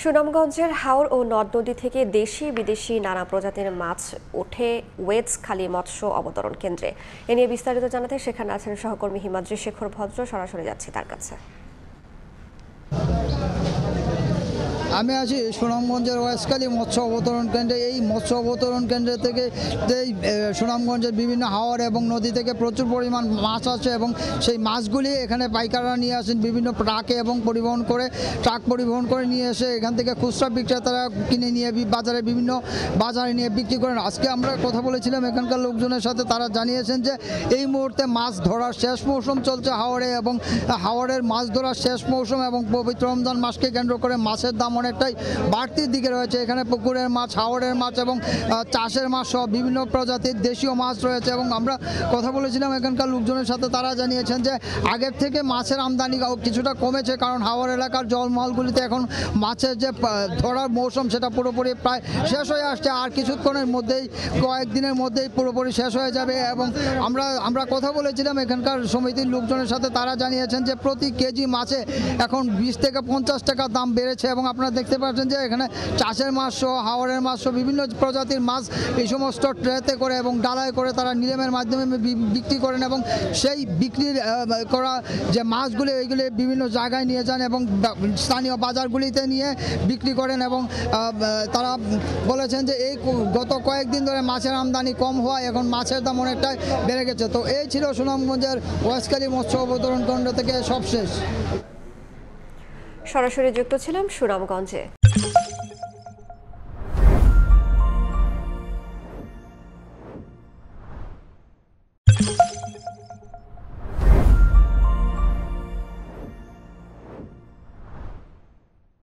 সুনামগঞ্জের হাওর ও নদ-নদী থেকে দেশি বিদেশি নানা প্রজাতির মাছ ওঠে ওয়েজখালী মৎস্য অবতরণ কেন্দ্রে। এ নিয়ে বিস্তারিত জানাতে সেখানে আছেন সহকর্মী হিমাদ্রি শেখর ভদ্র। সরাসরি যাচ্ছি তার কাছে। আমি আছি সুনামগঞ্জের ওয়েজখালী মৎস্য অবতরণ কেন্দ্রে। এই মৎস্য অবতরণ কেন্দ্র থেকে সুনামগঞ্জের বিভিন্ন হাওর এবং নদী থেকে প্রচুর পরিমাণ মাছ আছে এবং সেই মাছগুলি এখানে পাইকাররা নিয়ে আসেন বিভিন্ন ট্রাকে এবং ট্রাক পরিবহন করে নিয়ে এসে এখান থেকে খুচরা বিক্রেতারা কিনে নিয়ে বিভিন্ন বাজারে নিয়ে বিক্রি করেন। আজকে আমরা কথা বলেছিলাম এখানকার লোকজনের সাথে, তারা জানিয়েছেন যে এই মুহূর্তে মাছ ধরার শেষ মৌসুম চলছে হাওরে, এবং হাওরের মাছ ধরার শেষ মৌসুম এবং পবিত্র রমজান মাসকে কেন্দ্র করে মাছের দাম অনেকটাই বাড়তির দিকে রয়েছে। এখানে পুকুরের মাছ, হাওরের মাছ এবং চাষের মাছ সহ বিভিন্ন প্রজাতির দেশীয় মাছ রয়েছে। এবং আমরা কথা বলেছিলাম এখানকার লোকজনের সাথে, তারা জানিয়েছেন যে আগের থেকে মাছের আমদানি কিছুটা কমেছে, কারণ হাওর এলাকার জলমহলগুলিতে এখন মাছের যে ধরার মৌসুম সেটা পুরোপুরি প্রায় শেষ হয়ে আসছে। আর কিছুক্ষণের মধ্যেই, কয়েকদিনের মধ্যেই পুরোপুরি শেষ হয়ে যাবে। এবং আমরা কথা বলেছিলাম এখানকার সমিতির লোকজনের সাথে, তারা জানিয়েছেন যে প্রতি কেজি মাছে এখন 20 থেকে 50 টাকা দাম বেড়েছে। এবং আপনারা দেখতে পাচ্ছেন যে এখানে চাষের মাছ সহ, হাওরের মাছ সহ বিভিন্ন প্রজাতির মাছ এই সমস্ত ট্রেতে করে এবং ডালায় করে তারা নিলামের মাধ্যমে বিক্রি করেন, এবং সেই বিক্রি করা যে মাছগুলি ওইগুলি বিভিন্ন জায়গায় নিয়ে যান এবং স্থানীয় বাজারগুলিতে নিয়ে বিক্রি করেন। এবং তারা বলেছেন যে এই গত কয়েকদিন ধরে মাছের আমদানি কম হওয়ায় এখন মাছের দাম অনেকটাই বেড়ে গেছে। তো এই ছিল সুনামগঞ্জের ওয়েজখালী মৎস্য অবতরণ কেন্দ্র থেকে সবশেষ। সরাসরি যুক্ত ছিলাম সুনামগঞ্জে।